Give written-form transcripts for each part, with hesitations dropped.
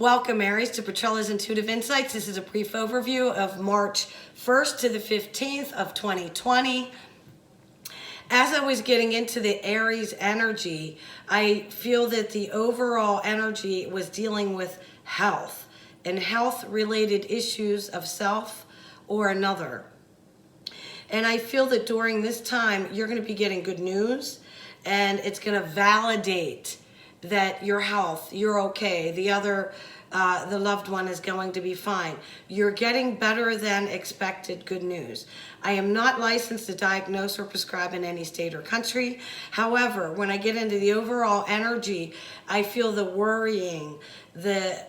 Welcome, Aries, to Petrola's Intuitive Insights. This is a brief overview of March 1st to the 15th of 2020. As I was getting into the Aries energy, I feel that the overall energy was dealing with health and health-related issues of self or another. And I feel that during this time, you're going to be getting good news, and it's going to validate that your health, you're okay. The loved one is going to be fine. You're getting better than expected good news. I am not licensed to diagnose or prescribe in any state or country. However, when I get into the overall energy, I feel the worrying, the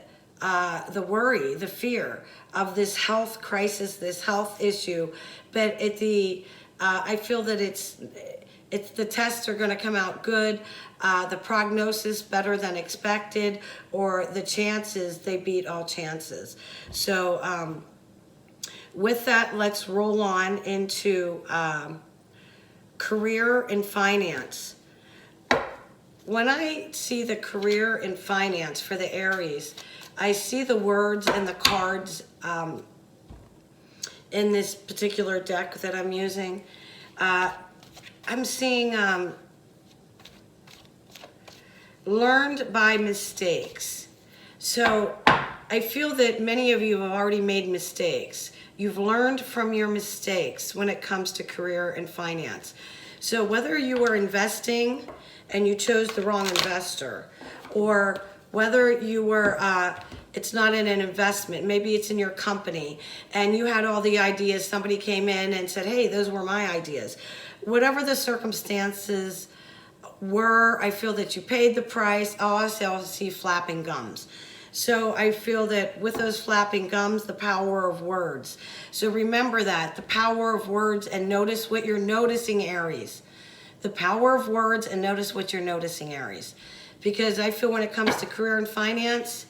worry, the fear of this health crisis, this health issue. But I feel that it's the tests are going to come out good, the prognosis better than expected, or the chances, they beat all chances. So with that, let's roll on into career and finance. When I see the career and finance for the Aries, I see the words and the cards in this particular deck that I'm using. I'm seeing learned by mistakes. So I feel that many of you have already made mistakes. You've learned from your mistakes when it comes to career and finance. So whether you were investing and you chose the wrong investor, or whether you were, it's not in an investment, maybe it's in your company, and you had all the ideas, somebody came in and said, hey, those were my ideas. Whatever the circumstances were, I feel that you paid the price. Oh, I see flapping gums. So I feel that with those flapping gums, the power of words. So remember that, the power of words, and notice what you're noticing, Aries. The power of words, and notice what you're noticing, Aries. Because I feel when it comes to career and finance,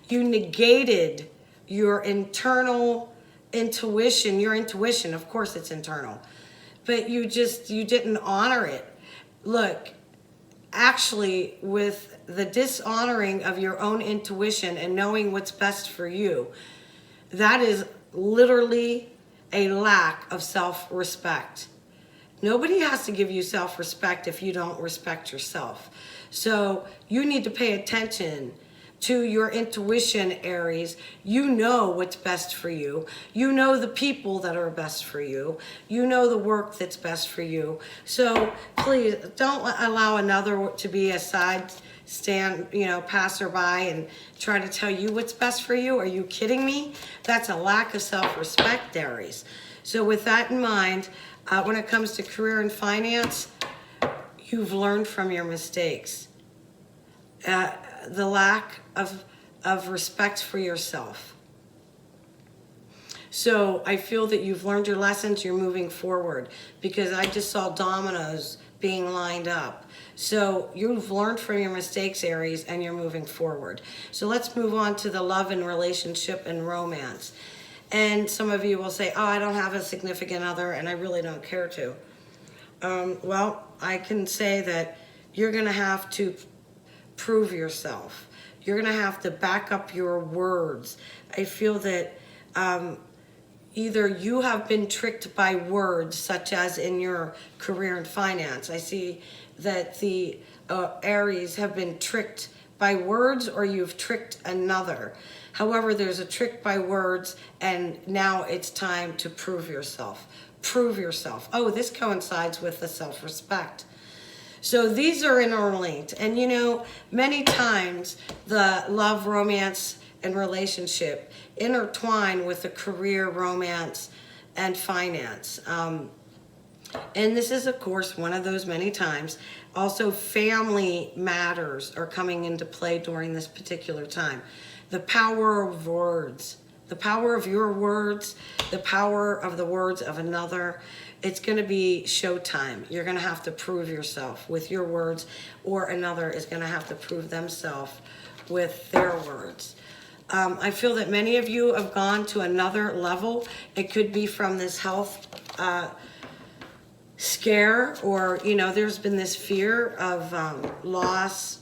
you negated your internal intuition. Your intuition, of course it's internal, but you didn't honor it. Look, actually, with the dishonoring of your own intuition and knowing what's best for you, that is literally a lack of self-respect. Nobody has to give you self-respect if you don't respect yourself. So you need to pay attention to your intuition, Aries. You know what's best for you. You know the people that are best for you. You know the work that's best for you. So please don't allow another to be a side stand, passerby and try to tell you what's best for you. Are you kidding me? That's a lack of self-respect, Aries. So with that in mind, when it comes to career and finance, you've learned from your mistakes. The lack of respect for yourself. So I feel that you've learned your lessons, you're moving forward, because I just saw dominoes being lined up. So you've learned from your mistakes, Aries, and you're moving forward. So let's move on to the love and relationship and romance. And some of you will say, oh, I don't have a significant other and I really don't care to. Well, I can say that you're going to have to prove yourself. You're going to have to back up your words. I feel that either you have been tricked by words, such as in your career and finance. I see that the Aries have been tricked by words, or you've tricked another. However, there's a trick by words, and now it's time to prove yourself. Prove yourself. Oh, this coincides with the self-respect. So these are interlinked. And many times the love, romance, and relationship intertwine with the career, romance, and finance. And this is, of course, one of those many times. Also, family matters are coming into play during this particular time. The power of words, the power of your words, the power of the words of another. It's going to be showtime. You're going to have to prove yourself with your words, or another is going to have to prove themselves with their words. I feel that many of you have gone to another level. It could be from this health scare, or, there's been this fear of loss.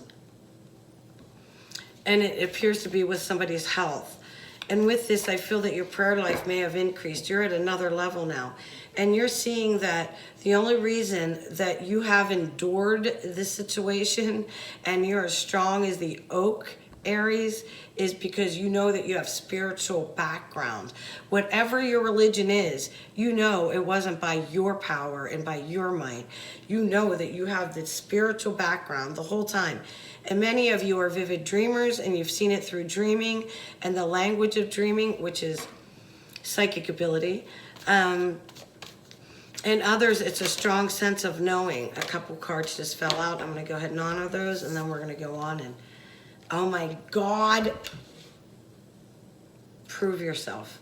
and it appears to be with somebody's health. And with this, I feel that your prayer life may have increased. You're at another level now. And you're seeing that the only reason that you have endured this situation and you're as strong as the oak, Aries, is because you know that you have spiritual background. Whatever your religion is, you know it wasn't by your power and by your might. You know that you have this spiritual background the whole time. And many of you are vivid dreamers, and you've seen it through dreaming and the language of dreaming, which is psychic ability. And others, it's a strong sense of knowing. A couple cards just fell out. I'm going to go ahead and honor those, and then we're going to go on. And oh my God, prove yourself.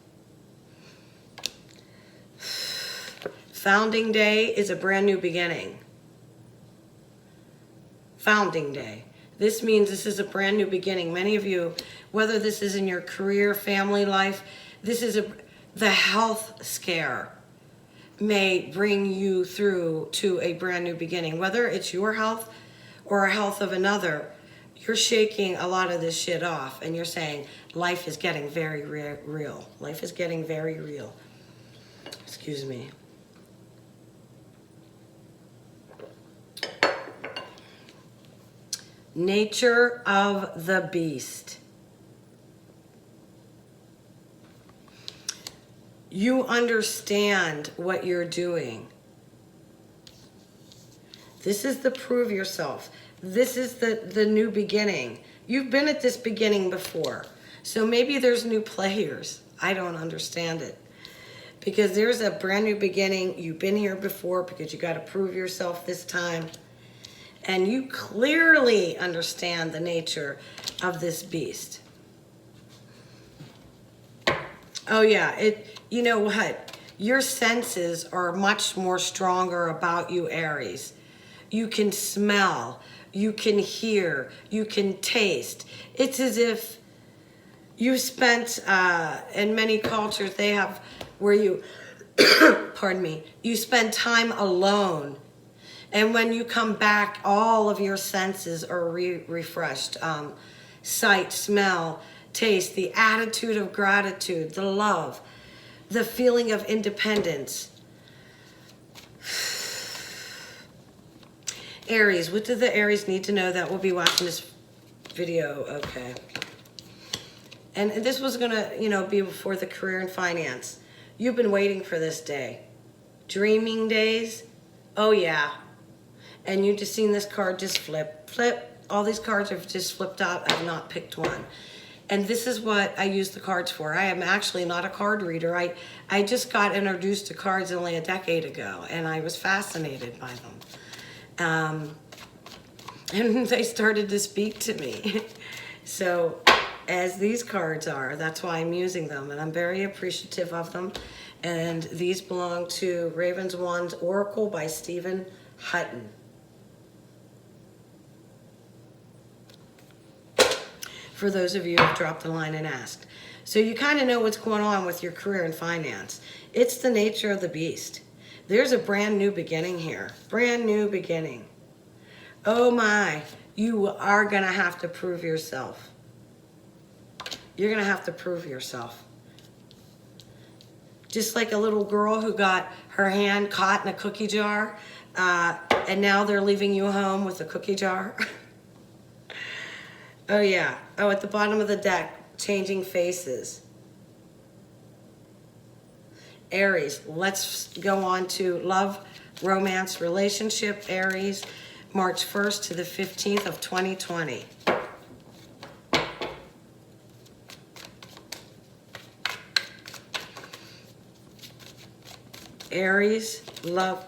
Founding Day is a brand new beginning. Founding Day. This means this is a brand new beginning. Many of you, whether this is in your career, family life, this is the health scare may bring you through to a brand new beginning. Whether it's your health or a health of another, you're shaking a lot of this shit off and you're saying, life is getting very real. Life is getting very real. Excuse me. Nature of the beast. You understand what you're doing. This is the prove yourself. This is the new beginning. You've been at this beginning before. So maybe there's new players. I don't understand it. Because there's a brand new beginning. You've been here before because you got to prove yourself this time. And you clearly understand the nature of this beast. Oh yeah, you know what? Your senses are much more stronger about you, Aries. You can smell, you can hear, you can taste. It's as if you spent, in many cultures they have where you, pardon me, you spend time alone. And when you come back, all of your senses are refreshed. Sight, smell, taste, the attitude of gratitude, the love, the feeling of independence. Aries, what do the Aries need to know that will be watching this video? Okay. And this was going to, be before the career and finance. You've been waiting for this day. Dreaming days? Oh, yeah. And you just seen this card just flip. All these cards have just flipped out. I've not picked one. And this is what I use the cards for. I am actually not a card reader. I just got introduced to cards only a decade ago, and I was fascinated by them. And they started to speak to me. So as these cards are, that's why I'm using them, and I'm very appreciative of them. And these belong to Raven's Wands Oracle by Stephen Hutton. For those of you who have dropped the line and asked. So you kind of know what's going on with your career and finance. It's the nature of the beast. There's a brand new beginning here. Brand new beginning. Oh my, you are going to have to prove yourself. You're going to have to prove yourself. Just like a little girl who got her hand caught in a cookie jar, and now they're leaving you home with a cookie jar. Oh yeah. Oh, at the bottom of the deck, changing faces. Aries, let's go on to love, romance, relationship. Aries, March 1st to the 15th of 2020. Aries, love.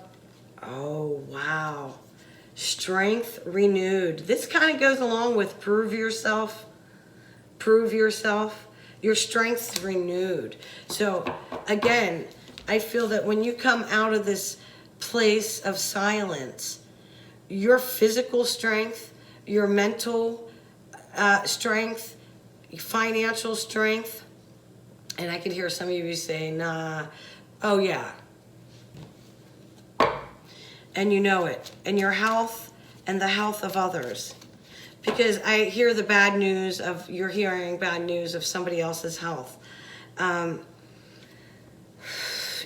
Oh, wow. Strength renewed. This kind of goes along with prove yourself. Prove yourself. Your strength's renewed. So again, I feel that when you come out of this place of silence, your physical strength, your mental strength, financial strength, and I can hear some of you say, nah, oh yeah. And you know it. And your health and the health of others. because I hear the bad news of, you're hearing bad news of somebody else's health.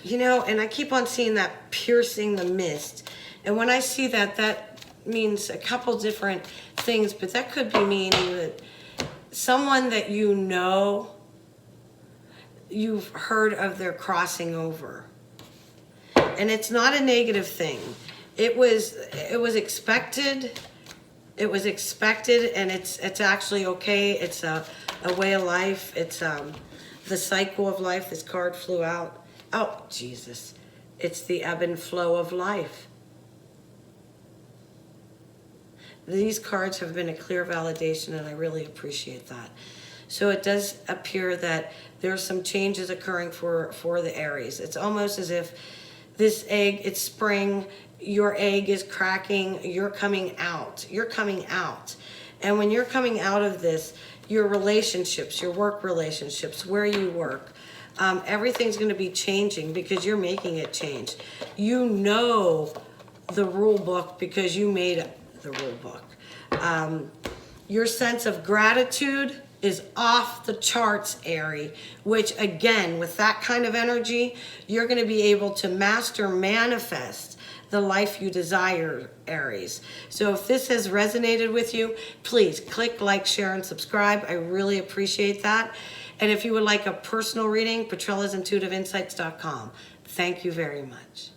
You know, and I keep on seeing that piercing the mist. And when I see that, that means a couple different things, but that could be meaning that someone that you know, you've heard of their crossing over. And it's not a negative thing. It was expected. It was expected, and it's actually okay. It's a way of life. It's the cycle of life. This card flew out. Oh, Jesus. It's the ebb and flow of life. These cards have been a clear validation, and I really appreciate that. So it does appear that there's some changes occurring for the Aries. It's almost as if this egg, it's spring, your egg is cracking, you're coming out. You're coming out. And when you're coming out of this, your relationships, your work relationships, where you work, everything's going to be changing because you're making it change. You know the rule book because you made the rule book. Your sense of gratitude is off the charts, Aries, which again, with that kind of energy, you're going to be able to master, manifest the life you desire, Aries. So if this has resonated with you, please click like, share, and subscribe. I really appreciate that. And if you would like a personal reading, PetrellasIntuitiveInsights.com. Thank you very much.